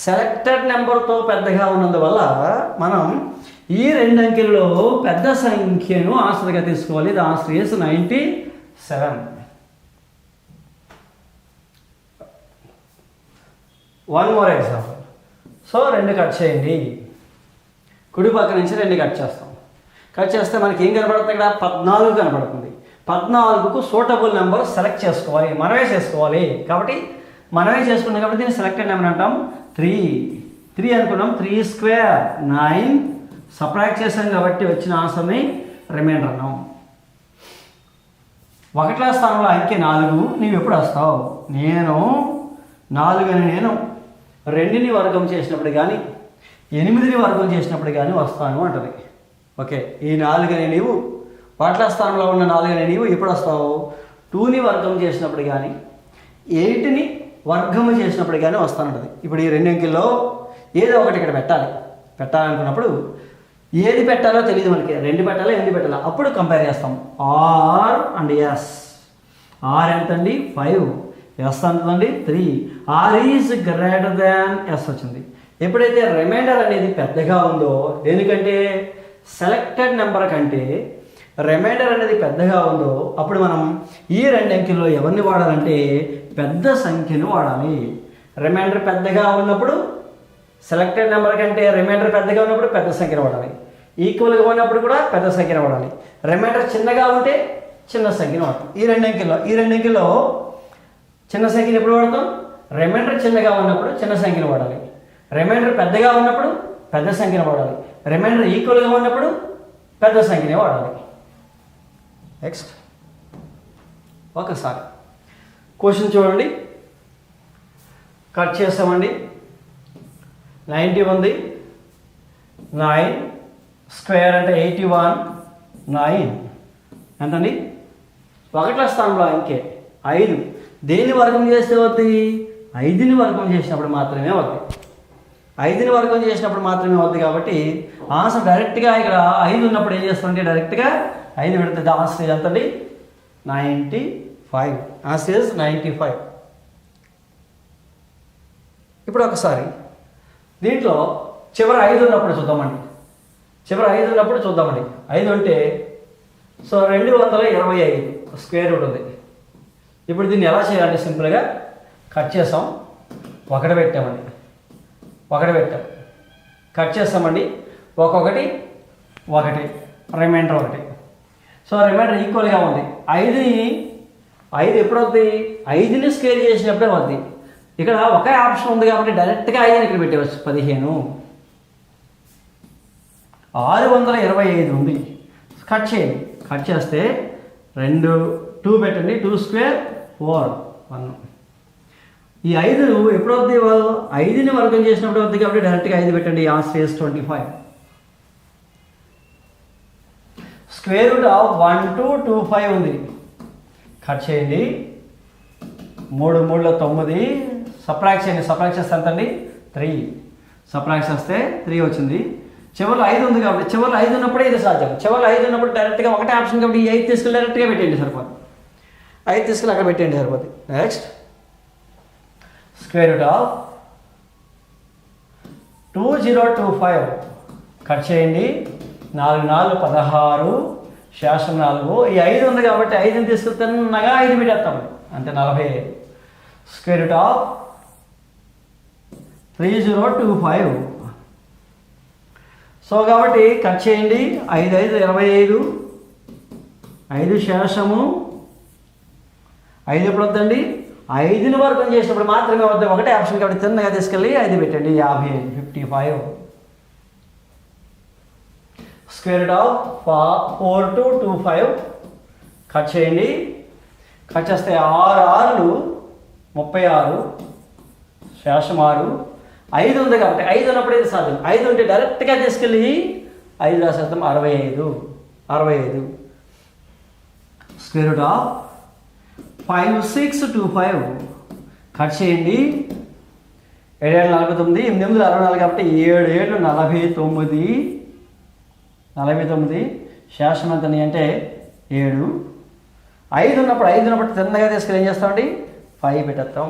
సెలెక్టెడ్ నెంబర్తో పెద్దగా ఉన్నందువల్ల మనం ఈ 2 అంకెలలో పెద్ద సంఖ్యను ఆన్సర్గా తీసుకోవాలి. The answer is 97. 1 more example. So 2 cut చేయండి. కుడి పక్క నుంచి 2 కట్ చేస్తాం. కట్ చేస్తే మనకి ఏం కనపడుతుంది? ఇక్కడ 14 కనపడుతుంది. 14కు సూటబుల్ నెంబర్ సెలెక్ట్ చేసుకోవాలి, మనమే చేసుకోవాలి. కాబట్టి మనమే చేసుకున్నాం కాబట్టి దీన్ని సెలెక్టెడ్ నెంబర్ అంటాం. 3 అనుకున్నాం. 3 స్క్వేర్ 9 సబ్ట్రాక్ట్ చేసాం కాబట్టి వచ్చిన ఆన్సర్ని రిమైండర్ అన్నాం. 1వ స్థానంలో అంకె 4. నీవు ఎప్పుడు వస్తావు? నేను 4 అని నేను 2ని వర్గం చేసినప్పుడు కానీ 8ని వర్గం చేసినప్పుడు కానీ వస్తాను అంటది. ఓకే. ఈ 4 అని నీవు 1వ స్థానంలో ఉన్న 4 అని నీవు ఎప్పుడు వస్తావు? 2ని వర్గం చేసినప్పుడు కానీ 8ని వర్గం చేసినప్పుడు కానీ వస్తానంటది. ఇప్పుడు ఈ 2 అంకెల్లో ఏదో ఒకటి ఇక్కడ పెట్టాలనుకున్నప్పుడు ఏది పెట్టాలో తెలియదు మనకి. 2 పెట్టాలా 8 పెట్టాలా? అప్పుడు కంపేర్ చేస్తాం. Are and yes. ఆర్ ఎంతండి? 5. ఎస్ ఎంతండి? 3. R is greater than S వచ్చింది. ఎప్పుడైతే రిమైండర్ అనేది పెద్దగా ఉందో, ఎందుకంటే సెలెక్టెడ్ నెంబర్ కంటే రిమైండర్ అనేది పెద్దగా ఉందో, అప్పుడు మనం ఈ 2 అంకెల్లో ఎవరిని వాడాలంటే పెద్ద సంఖ్యను వాడాలి. రిమైండర్ పెద్దగా ఉన్నప్పుడు సెలెక్టెడ్ నెంబర్ కంటే రిమైండర్ పెద్దగా ఉన్నప్పుడు పెద్ద సంఖ్యను వాడాలి. ఈక్వల్గా ఉన్నప్పుడు కూడా పెద్ద సంఖ్యను వాడాలి. రిమైండర్ చిన్నగా ఉంటే చిన్న సంఖ్యను వాడతాం. ఈ 2 అంకెల్లో చిన్న సంఖ్యను ఎప్పుడు వాడతాం? రిమైండర్ చిన్నగా ఉన్నప్పుడు చిన్న సంఖ్యను వాడాలి. రిమైండర్ పెద్దగా ఉన్నప్పుడు పెద్ద సంఖ్యను వాడాలి. రిమైండర్ ఈక్వల్గా ఉన్నప్పుడు పెద్ద సంఖ్యనే వాడాలి. నెక్స్ట్ ఒకసారి క్వశ్చన్ చూడండి. కట్ చేస్తామండి. 90 ఉంది. 9 స్క్వేర్ అంటే 81. 9 ఎంతండి? 1వ స్థానంలో అంకె 5. దేన్ని వర్గం చేస్తే అవుతుంది? 5ని వర్గం చేసినప్పుడు మాత్రమే అవుతుంది. 5ని వర్గం చేసినప్పుడు మాత్రమే అవుతుంది. కాబట్టి ఆన్సర్ డైరెక్ట్గా ఇక్కడ 5 ఉన్నప్పుడు ఏం చేస్తామంటే డైరెక్ట్గా 5 పెడుతుంది. ఆన్సర్ ఎంతండి? 95. Answer is 95. ఇప్పుడు ఒకసారి దీంట్లో చివరి 5 ఉన్నప్పుడు చూద్దామండి. 5 అంటే సో 225 స్క్వేర్ రూట్ ఉంది. ఇప్పుడు దీన్ని ఎలా చేయాలంటే సింపుల్గా కట్ చేసాం. 1 పెట్టాం. కట్ చేస్తామండి. 1 రిమైండర్ 1. సో రిమైండర్ ఈక్వల్గా ఉంది. 5 ఎప్పుడు అవుతుంది? 5ని స్క్వేర్ చేసినప్పుడే అవుతుంది. ఇక్కడ ఒకే ఆప్షన్ ఉంది కాబట్టి డైరెక్ట్గా 5 ఇక్కడ పెట్టవచ్చు. 15. 625 ఉంది. కట్ చేయండి. కట్ చేస్తే 2 పెట్టండి. 2 స్క్వేర్ 4 1. ఈ 5 ఎప్పుడు అవుతుంది? 5ని వర్గం చేసినప్పుడు అవుతుంది కాబట్టి డైరెక్ట్గా 5 పెట్టండి. Answer is 25. Square root of 1225 ఉంది. కట్ చేయండి. 3 3లో 9. సబ్ట్రాక్ట్ చేయండి. సబ్ట్రాక్ట్ చేస్తే ఎంత అండి? 3. సబ్ట్రాక్ట్ చేస్తే 3 వచ్చింది. చివరిలో 5 ఉంది కాబట్టి చివరిలో 5 ఉన్నప్పుడే ఇది సాధ్యం. చివరిలో 5 ఉన్నప్పుడు డైరెక్ట్గా ఒకటే ఆప్షన్ కాబట్టి ఈ 5 తీసుకెళ్ళి డైరెక్ట్గా పెట్టేయండి సరిపోదు. 5 తీసుకెళ్ళి అక్కడ పెట్టేయండి సరిపోతుంది. Next square root of 2025 cut చేయండి. 4 4 16, శేషం 4. ఈ 5 ఉంది కాబట్టి 5ని తీసుకెళ్తానగా 5 పెట్టేస్తాం అంటే 45. Square root of 3025. సో కాబట్టి కట్ చేయండి. 5 5 25, 5 శేషము 5 ఎప్పుడు వద్దండి? 5ని వర్గం చేసినప్పుడు మాత్రమే వద్ద. ఒకటే ఆప్షన్ కాబట్టి తిన్నగా తీసుకెళ్ళి 5 పెట్టండి. 55 55. స్క్వేర్ రూట్ ఆఫ్ 4225 కట్ చేయండి. కట్ చేస్తే 6 6లు 36, శేషం 6. 5 ఉంది కాబట్టి 5 ఉన్నప్పుడు ఇది సాధ్యం. 5 ఉంటే డైరెక్ట్గా తీసుకెళ్ళి 5 రాసేద్దాం. 65 65. స్క్వేర్ రూట్ ఆఫ్ 5625 కట్ చేయండి. 7 7 49, 8 8 64 కాబట్టి 7 7 49 49. శేషం ఎంతని అంటే 7. 5 ఉన్నప్పుడు తిన్నగా తీసుకెళ్ళి ఏం చేస్తామండి? 5 పెట్టేస్తాం.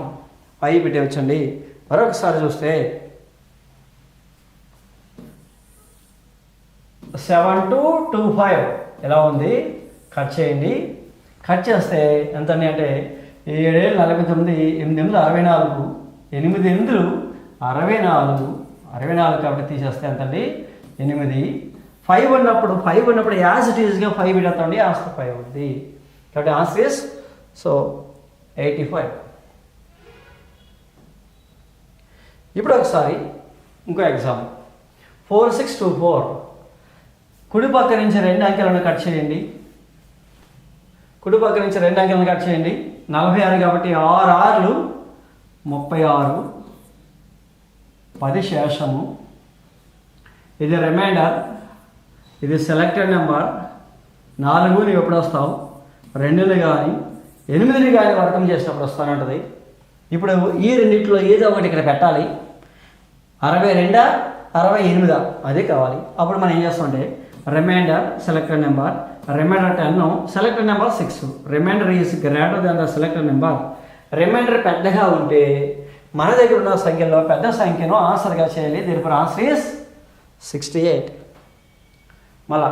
5 పెట్టేవచ్చండి. మరొకసారి చూస్తే 7225 ఎలా ఉంది? కట్ చేయండి. కట్ చేస్తే ఎంత అంటే 7 7 49, 8 8 64, 8 8 64 64 కాబట్టి తీసేస్తే ఎంతండి? 8. 5 ఉన్నప్పుడు యాజ్ ఇట్ ఈజ్గా 5 పెట్టేస్తామండి. ఆన్సర్ 5 ఉంది కాబట్టి ఆన్సర్ ఇస్ 85. ఇప్పుడు ఒకసారి ఇంకో ఎగ్జాంపుల్. 4624 కుడి పక్క నుంచి 2 అంకెలను కట్ చేయండి. కుడి పక్క నుంచి 2 అంకెలను కట్ చేయండి. 46 కాబట్టి 6 6లు 36, 10 శేషము. ఇది రిమైండర్, ఇది సెలెక్టెడ్ నెంబర్. 4 నువ్వు ఎప్పుడు వస్తావు? 2ని కానీ 8ని కానీ వర్గం చేసినప్పుడు వస్తానంటుంది. ఇప్పుడు ఈ రెండిట్లో ఏదో ఒకటి ఇక్కడ పెట్టాలి. 62 68 అదే కావాలి. అప్పుడు మనం ఏం చేస్తామంటే remainder selected number, remainder 10, selected number 6. Remainder is greater than the selected number. Remainder పెద్దగా ఉంటే మన దగ్గర ఉన్న సంఖ్యలో పెద్ద సంఖ్యను ఆన్సర్గా చేయాలి. దీనిపై ఆన్సర్ ఈజ్ 68. మళ్ళా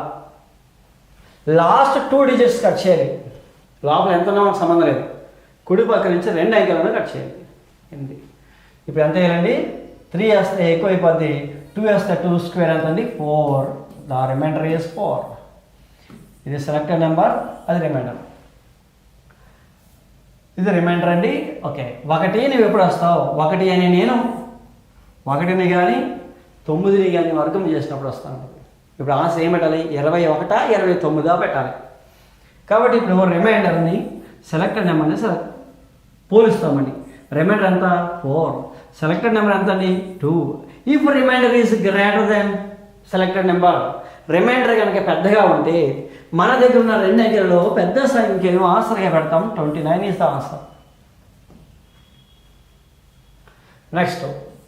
లాస్ట్ 2 డిజిట్స్ కట్ చేయాలి. లోపల ఎంత ఉన్నా మనకు సంబంధం లేదు. కుడి పక్క నుంచి 2 అంకెలను కట్ చేయాలి. 8. ఇప్పుడు ఎంత వేయాలండి? 3 వేస్తే ఎక్కువ అయిపోద్ది. 2 వేస్తే 2 స్క్వేర్ ఎంత అండి? 4. The remainder is 4. ఇది సెలెక్టెడ్ నెంబర్, అది రిమైండర్. ఇది రిమైండర్ అండి. ఓకే, 1 నువ్వు ఎప్పుడు వస్తావు? 1 అని నేను 1ని కానీ 9ని కానీ వర్గం చేసినప్పుడు వస్తాను. ఇప్పుడు ఆన్సర్ ఏం పెట్టాలి? 21 29 పెట్టాలి. కాబట్టి ఇప్పుడు రిమైండర్ని సెలెక్టెడ్ నెంబర్ని పోలుస్తామండి. రిమైండర్ ఎంత? 4. సెలెక్టెడ్ నెంబర్ ఎంత అండి? 2. If remainder is greater then selected number, remainder కనుక పెద్దగా ఉంటే మన దగ్గర ఉన్న 2 అంకెలలో పెద్ద సంఖ్యను ఆన్సర్గా పెడతాం. 29 ఈజ్ ద ఆన్సర్. నెక్స్ట్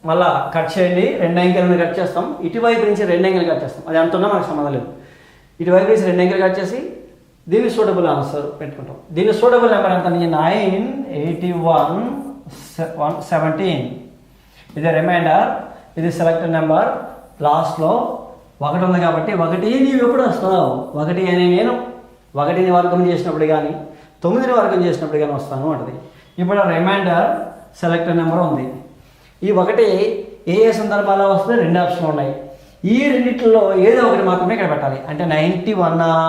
మళ్ళా కట్ చేయండి. 2 అంకెలను కట్ చేస్తాం. ఇటువైపు నుంచి 2 అంకెలు కట్ చేస్తాం. అది ఎంత ఉన్నా మనకు సంబంధం లేదు. ఇటువైపు నుంచి 2 అంకెలు కట్ చేసి దీని సూటబుల్ ఆన్సర్ పెట్టుకుంటాం. దీని సూటబుల్ నెంబర్ ఎంత? 9 81 17. ఇది రిమైండర్, ఇది సెలెక్టెడ్ నెంబర్. లాస్ట్లో 1 ఉంది కాబట్టి 1 నీవు ఎప్పుడు వస్తావు? 1 అని నేను 1ని వర్గం చేసినప్పుడు కానీ 9ని వర్గం చేసినప్పుడు కానీ వస్తాను అంటది. ఇప్పుడు రిమైండర్ సెలెక్టెడ్ నెంబర్ ఉంది. ఈ 1 ఏ సందర్భాల్లో వస్తే 2 ఆప్షన్లు ఉన్నాయి. ఈ రెండిట్లో ఏదో ఒకటి మాత్రమే ఇక్కడ పెట్టాలి. అంటే 91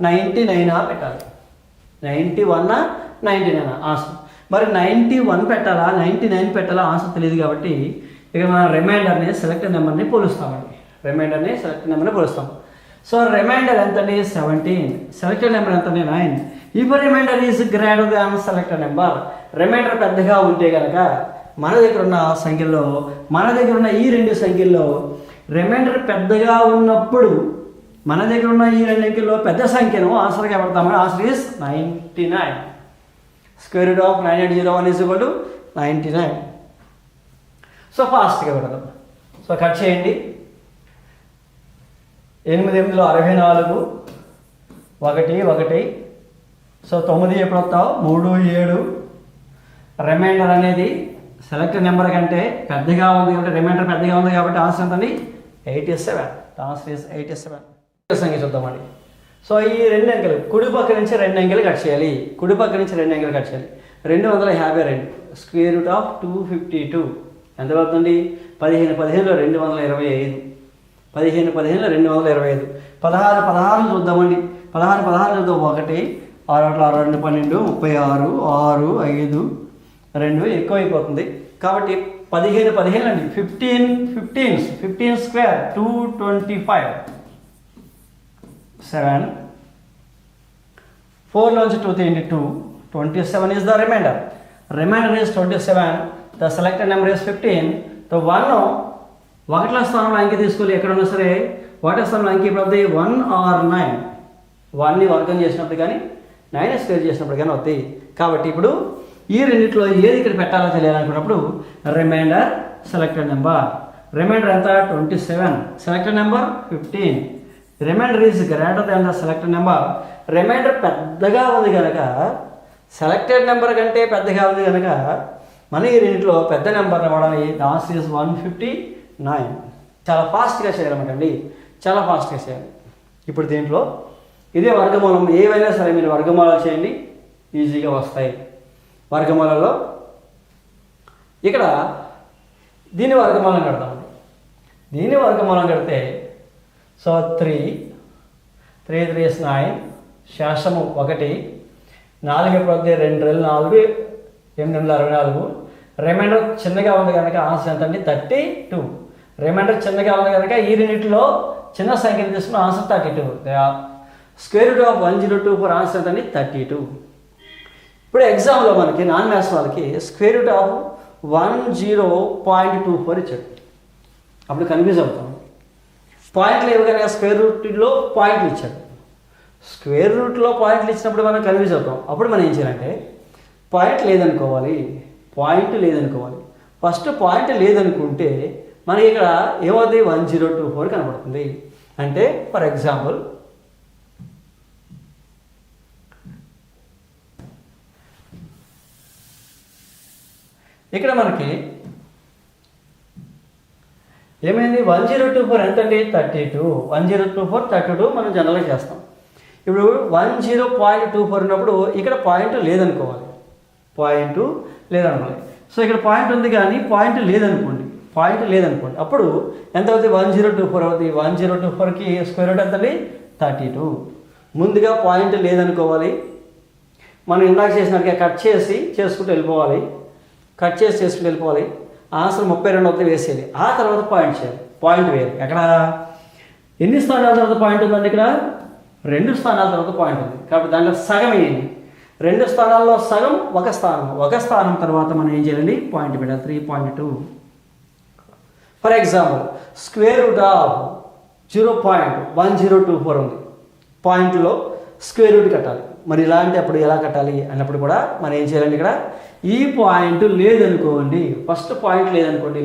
99 పెట్టాలి. 91 99 ఆన్సర్. మరి 91 పెట్టాలా 99 పెట్టాలా ఆన్సర్ తెలియదు కాబట్టి ఇక మనం రిమైండర్ని సెలెక్టెడ్ నెంబర్ని పోలుస్తామండి. రిమైండర్ని సెలెక్టెడ్ నెంబర్ని పోలుస్తాం. సో రిమైండర్ ఎంతండి? 17. సెలెక్టెడ్ నెంబర్ ఎంతండి? 9. If remainder is greater than selected number, remainder పెద్దగా ఉంటే కనుక మన దగ్గర ఉన్న సంఖ్యల్లో, మన దగ్గర ఉన్న ఈ 2 సంఖ్యల్లో రిమైండర్ పెద్దగా ఉన్నప్పుడు మన దగ్గర ఉన్న ఈ రెండు అంకెల్లో పెద్ద సంఖ్యను ఆన్సర్గా పెడతామని answer is 99. Square root of 9801 is equal to 99. So ఫాస్ట్గా పెడదాం. సో కట్ చేయండి. 8 8లో 64, 1 1. సో 9 ఎప్పుడు వస్తావు? 3 7. రిమైండర్ అనేది సెలెక్ట్ నెంబర్ కంటే పెద్దగా ఉంది కాబట్టి రిమైండర్ పెద్దగా ఉంది కాబట్టి ఆన్సర్ ఎంతండి? 87. Answer is 87. సంఖ్య చూద్దామండి. సో ఈ రెండు అంకెలు కుడి పక్క నుంచి రెండు అంకెలు కట్ చేయాలి. కుడి పక్క నుంచి రెండు అంకెలు కట్ చేయాలి. 252 స్క్వేర్ రూట్ ఆఫ్ 252 ఎంత పడుతుంది? 15 15లో 225. 15 15లో 225. 16 16 చూద్దామండి. 16 16 చూద్దాం. 1 6 6 2 12 36 6 5 2 ఎక్కువ అయిపోతుంది కాబట్టి 15 15 అండి. 15 స్క్వేర్ 225. 7 4లోంచి 2 తీయండి. 27 is the remainder. Remainder is 27. The selected number is 15. So 1 ఒకట్ల స్థానంలో అంకె తీసుకోవాలి. ఎక్కడున్నా సరే ఒకటి స్థానంలో అంకె ఇప్పుడు అవుతాయి 1 or 9. 1ని వర్గం చేసినప్పుడు కానీ 9 స్క్వేర్ చేసినప్పుడు కానీ అవుతాయి. కాబట్టి ఇప్పుడు ఈ రెండిట్లో ఏది ఇక్కడ పెట్టాలో తెలియాలనుకున్నప్పుడు రిమైండర్ సెలెక్టెడ్ నెంబర్. రిమైండర్ ఎంత? 27. Selected number 15. Remainder is greater than the selected number. Remainder పెద్దగా ఉంది కనుక సెలెక్టెడ్ నెంబర్ కంటే పెద్దగా ఉంది కనుక మన ఈ రెండింటిలో పెద్ద నెంబర్ ఇవ్వడానికి ఆన్సర్ ఈజ్ 159. చాలా ఫాస్ట్గా చేయాలన్నమాటండి. చాలా ఫాస్ట్గా చేయాలి. ఇప్పుడు దీంట్లో ఇదే వర్గమూలం ఏవైనా సరే మీరు వర్గమూలాలు చేయండి, ఈజీగా వస్తాయి. వర్గమూలలో ఇక్కడ దీని వర్గమూలం కడతామండి. దీని వర్గమూలం కడితే సో 3 3 3 is 9. శాసము 1 4 ఎప్పుడు వద్ద 2 2 4 8 64. రిమైండర్ చిన్నగా ఉంది కనుక ఆన్సర్ ఎంత అండి? 32. రిమైండర్ చిన్నగా ఉంది కనుక ఈ రెండింటిలో చిన్న సంఖ్యను తీసుకున్న answer 32. Square root of 1024 answer ఎంత అండి? 32. ఇప్పుడు ఎగ్జామ్లో మనకి నాన్ మ్యాథ్స్ వాళ్ళకి స్క్వేర్ రూట్ ఆఫ్ 10.24 ఇచ్చాడు. అప్పుడు కన్ఫ్యూజ్ అవుతాం. పాయింట్లు లేవు కనుక స్క్వేర్ రూట్లో పాయింట్లు ఇచ్చాడు. స్క్వేర్ రూట్లో పాయింట్లు ఇచ్చినప్పుడు మనం కన్ఫ్యూజ్ అవుతాం. అప్పుడు మనం ఏం చేయాలంటే పాయింట్ లేదనుకోవాలి. ఫస్ట్ పాయింట్ లేదనుకుంటే మనకి ఇక్కడ ఏమవుతుంది? 1024 కనబడుతుంది. అంటే ఫర్ ఎగ్జాంపుల్ ఇక్కడ మనకి ఏమైంది? 1024 ఎంత అండి? 32. 1024 32 మనం జనరల్గా చేస్తాం. ఇప్పుడు 10.24 ఉన్నప్పుడు ఇక్కడ పాయింట్ లేదనుకోవాలి. సో ఇక్కడ పాయింట్ ఉంది కానీ పాయింట్ లేదనుకోండి. అప్పుడు ఎంత అవుతుంది? 1024 అవుతుంది. 1024కి స్క్వేర్ రూట్ ఎంత అండి? 32. ముందుగా పాయింట్ లేదనుకోవాలి. మనం ఇందాక చేసినట్టుగా కట్ చేసి చేసుకుంటూ వెళ్ళిపోవాలి. ఆన్సర్ 32 అవుతుంది వేసేయాలి. ఆ తర్వాత పాయింట్ చేయాలి. పాయింట్ వేయాలి. ఎక్కడ ఎన్ని స్థానాల తర్వాత పాయింట్ ఉందండి? ఇక్కడ 2 స్థానాల తర్వాత పాయింట్ ఉంది కాబట్టి దాంట్లో సగం వేయండి. 2 స్థానాల్లో సగం ఒక స్థానం తర్వాత మనం ఏం చేయాలండి? పాయింట్ పెట్టాలి. 3.2. For example square root of 0.1024 ఉంది. పాయింట్లో స్క్వేర్ రూట్ కట్టాలి. మరి ఇలాంటి అప్పుడు ఎలా కట్టాలి అన్నప్పుడు కూడా మనం ఏం చేయాలండి? ఇక్కడ ఈ పాయింట్ లేదనుకోండి. ఫస్ట్ పాయింట్ లేదనుకోండి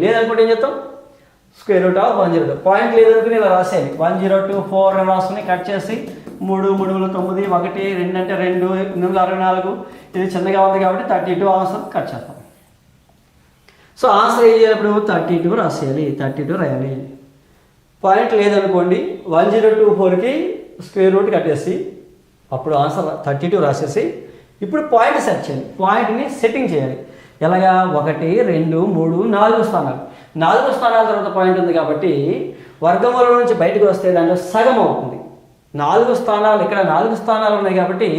ఏం చేస్తాం? Square root of 102. పాయింట్ లేదనుకుని ఇలా రాసేయాలి. 1024 రాసుకుని కట్ చేసి 3 3 9 1 2 అంటే 2 8 64. ఇది చిన్నగా ఉంది కాబట్టి 32 ఆన్సర్ కట్ చేస్తాం. సో ఆన్సర్ ఏం చేయాలి? 32 రాసేయాలి. 32 రాయాలి. పాయింట్ లేదనుకోండి 1024కి స్క్వేర్ రూట్ కట్టేసి అప్పుడు ఆన్సర్ 32 రాసేసి ఇప్పుడు పాయింట్ సెట్ చేయాలి. పాయింట్ని సెట్టింగ్ చేయాలి. ఎలాగా? 1 2 3 4 స్థానాలు. 4 స్థానాల తర్వాత పాయింట్ ఉంది కాబట్టి వర్గమూలం నుంచి బయటకు వస్తే దాంట్లో సగం అవుతుంది. 4 స్థానాలు ఇక్కడ 4 స్థానాలు ఉన్నాయి కాబట్టి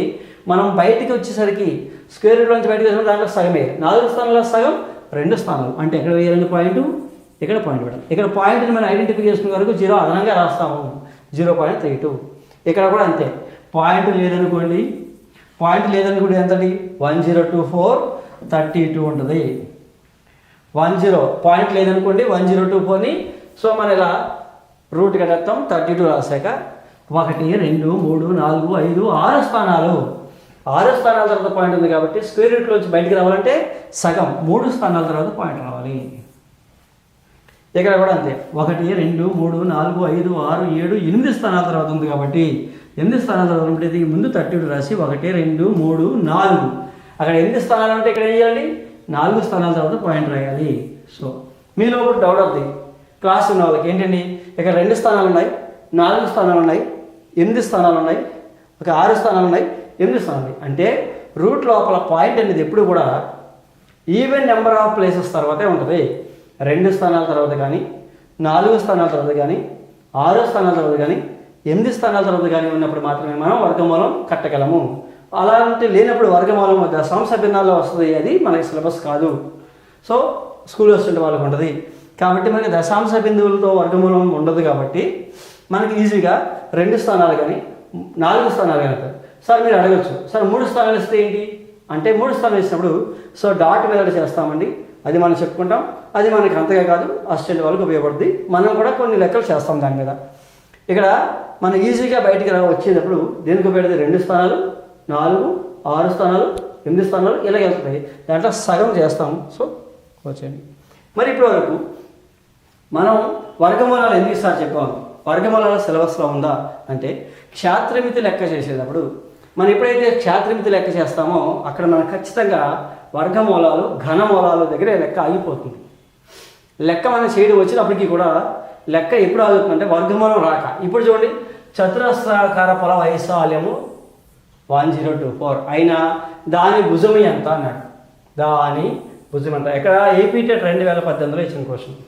మనం బయటికి వచ్చేసరికి స్క్వేర్ రూట్ నుంచి బయటకు వచ్చిన దాంట్లో సగమే. 4 స్థానాల్లో సగం 2 స్థానాలు. అంటే ఎక్కడ వేయాలండి పాయింట్? ఇక్కడ పాయింట్ పెట్టాలి. ఇక్కడ పాయింట్ని మనం ఐడెంటిఫై చేసుకునే వరకు 0 అదనంగా రాస్తాము. 0.32. ఇక్కడ కూడా అంతే. పాయింట్ లేదనుకోండి ఎంతండి? 1024 32 ఉంటుంది. 10 పాయింట్ లేదనుకోండి 1024ని సో మనం ఇలా రూట్ కట్టేస్తాం. 32 రాసాక 1 2 3 4 5 6 స్థానాలు. 6 స్థానాల తర్వాత పాయింట్ ఉంది కాబట్టి స్క్వేర్ రూట్లోంచి బయటికి రావాలంటే సగం 3 స్థానాల తర్వాత పాయింట్ రావాలి. ఇక్కడ కూడా అంతే 1 2 3 4 5 6 7 8 స్థానాల తర్వాత ఉంది కాబట్టి 8 స్థానాల తర్వాత ఉంటే ముందు 32 రాసి 1 2 3 4 అక్కడ 8 స్థానాలు అంటే ఇక్కడ ఏం చేయాలి 4 స్థానాల తర్వాత పాయింట్ రాయాలి. సో మీలో ఒకటి డౌట్ అవుతుంది క్లాస్ ఉన్న వాళ్ళకి ఏంటండి, ఇక్కడ 2 స్థానాలు ఉన్నాయి, 4 స్థానాలు ఉన్నాయి, 8 స్థానాలు ఉన్నాయి, ఒక 6 స్థానాలు ఉన్నాయి, 8 స్థానాలు ఉన్నాయి. అంటే రూట్ లోపల పాయింట్ అనేది ఎప్పుడు కూడా ఈవెన్ నెంబర్ ఆఫ్ ప్లేసెస్ తర్వాతే ఉంటుంది. 2 స్థానాల తర్వాత కానీ 4 స్థానాల తర్వాత కానీ 6 స్థానాల తర్వాత కానీ 8 స్థానాల తర్వాత కానీ ఉన్నప్పుడు మాత్రమే మనం వర్గమూలం కట్టగలము. అలాంటి లేనప్పుడు వర్గమూలం దశాంశ భిన్నాల్లో వస్తుంది. అది మనకి సిలబస్ కాదు. సో స్కూల్ వస్తుంటే వాళ్ళకి ఉంటుంది కాబట్టి మనకి దశాంశ బిందువులతో వర్గమూలం ఉండదు కాబట్టి మనకి ఈజీగా 2 స్థానాలు కానీ 4 స్థానాలు కానీ. సార్ మీరు అడగచ్చు, సార్ 3 స్థానాలు ఇస్తే ఏంటి అంటే 3 స్థానాలు ఇచ్చినప్పుడు సో డాట్ మెథడ్ చేస్తామండి. అది మనం చెప్పుకుంటాం. అది మనకి అంతగా కాదు, అసిస్టెంట్ వాళ్ళకి ఉపయోగపడుతుంది. మనం కూడా కొన్ని లెక్కలు చేస్తాం దాని మీద. ఇక్కడ మనం ఈజీగా బయటికి వచ్చేటప్పుడు దేనికి ఉపయోగపడితే 2 స్థానాలు 4 6 స్థానాలు 8 స్థానాలు ఇలా వెళ్తాయి. దాంట్లో సగం చేస్తాం. సో వచ్చేయండి. మరి ఇప్పటి వరకు మనం వర్గమూలాలు ఎందుకు సార్ చెప్పాము, వర్గమూలాల సిలబస్లో ఉందా అంటే క్షాత్రమితి లెక్క చేసేటప్పుడు మనం ఎప్పుడైతే క్షాత్రమితి లెక్క చేస్తామో అక్కడ మనం ఖచ్చితంగా వర్గమూలాలు ఘనమూలాల దగ్గర లెక్క ఆగిపోతుంది. లెక్క మనం చేయడం వచ్చినప్పటికీ కూడా లెక్క ఎప్పుడు ఆగుతుందంటే వర్గమూలం రాక. ఇప్పుడు చూడండి, చతురస్రాకార పొల వైశాల్యము 1024 అయినా దాని భుజము ఎంత అన్నాడు. దాని భుజం ఎంత ఎక్కడ ఏపీ టెట్ 2018లో ఇచ్చిన క్వశ్చన్.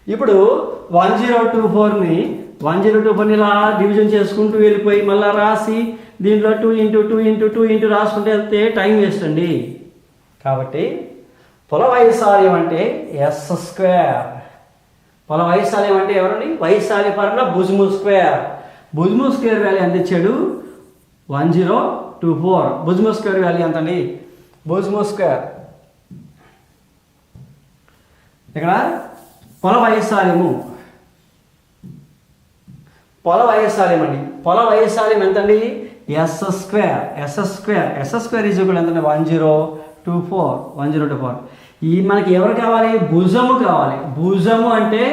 ఇప్పుడు 1024ని ఇలా డివిజన్ చేసుకుంటూ వెళ్ళిపోయి మళ్ళీ రాసి దీంట్లో 2 × 2 × 2 × రాసుకుంటే వెళ్తే టైం వేస్ట్ అండి. కాబట్టి పొల వైశాల్యం అంటే S². పొల వైశాల్యం అంటే ఎవరండి, వైశాల్య పరంగా భుజము స్క్వేర్. భుజము స్క్వేర్ వాల్యూ ఎంత ఇచ్చాడు 1024. భుజము స్క్వేర్ వాల్యూ ఎంత అండి, భుజము స్క్వేర్ ఇక్కడ పొల వైశాల్యము అండి. పొల వైశాల్యం ఎంతండి S² ఈజ్ ఈక్వల్ ఎంతండి 1024. ఈ మనకి ఎవరు కావాలి, భుజము కావాలి. భుజము అంటే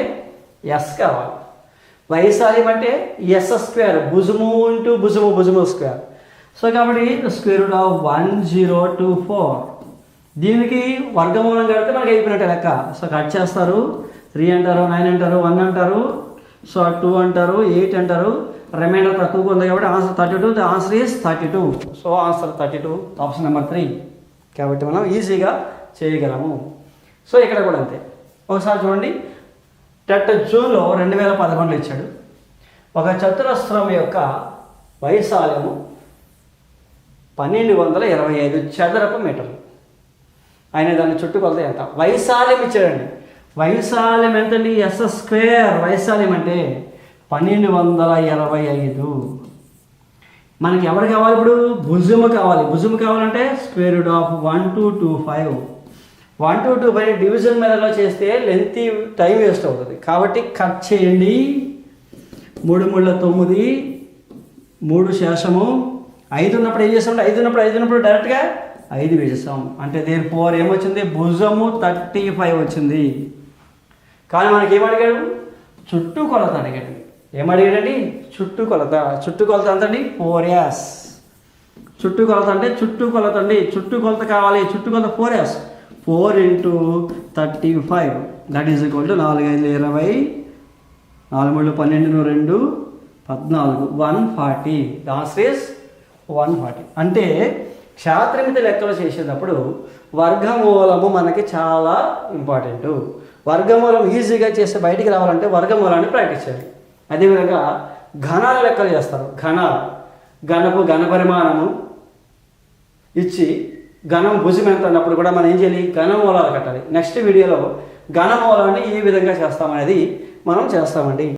S కావాలి, వైశాల్యం అంటే S², భుజము ఇంటూ భుజము స్క్వేర్. సో కాబట్టి √1024 దీనికి వర్గమూలం కడితే మనకి అయిపోయినట్టే లెక్క. సో కట్ చేస్తారు, 3 అంటారు, 9 అంటారు, 1 అంటారు, సో 2 అంటారు, 8 అంటారు. రిమైండర్ తక్కువగా ఉంది కాబట్టి answer 32. The answer is 32. So answer 32, option number 3. కాబట్టి మనం ఈజీగా చేయగలము. సో ఇక్కడ కూడా అంతే. ఒకసారి చూడండి, టెట్ జూన్లో 2011లో ఇచ్చాడు. ఒక చతురస్రం యొక్క వైశాల్యము 1225 చదరపు మీటర్లు. ఆయన దాన్ని చుట్టుకొలత ఎంత, వైశాల్యం ఇచ్చాడండి. వైశాల్యం ఎంతండి S². వైశాల్యం అంటే 1225. మనకి ఎవరు కావాలి, ఇప్పుడు భుజము కావాలి. భుజము కావాలంటే √1225. 1225 డివిజన్ మెథడ్లో చేస్తే లెంత్ టైం వేస్ట్ అవుతుంది కాబట్టి కట్ చేయండి. 3 × 9, 3 శేషము. 5 ఉన్నప్పుడు ఏం చేస్తామంటే 5 ఉన్నప్పుడు డైరెక్ట్గా 5 వేసేస్తాం. అంటే దేని 4 ఏమొచ్చింది, భుజము 35 వచ్చింది. కానీ మనకి ఏమడిగాడు, చుట్టుకొలత అడిగాడు. ఏమడిగాడండి, చుట్టుకొలత. చుట్టుకొలత ఎంతండి 4S. చుట్టుకొలత అంటే చుట్టుకొలత కావాలి. చుట్టుకొలత 4S. 4 × 35 that is equal to 4 × 5 20, 4 × 3 12, 14, 140. The answer is 140. అంటే క్షాత్రమితి లెక్కలు చేసేటప్పుడు వర్గమూలము మనకి చాలా ఇంపార్టెంట్. వర్గమూలం ఈజీగా చేస్తే బయటికి రావాలంటే వర్గమూలాన్ని ప్రాక్టీస్ చేయాలి. అదేవిధంగా ఘనాల లెక్కలు చేస్తారు. ఘన పరిమాణము ఇచ్చి ఘనం భుజం ఎంత అన్నప్పుడు కూడా మనం ఏం చేయాలి, ఘనమూలాలు కట్టాలి. నెక్స్ట్ వీడియోలో ఘనమూలాన్ని ఏ విధంగా చేస్తామనేది మనం చేస్తామండి.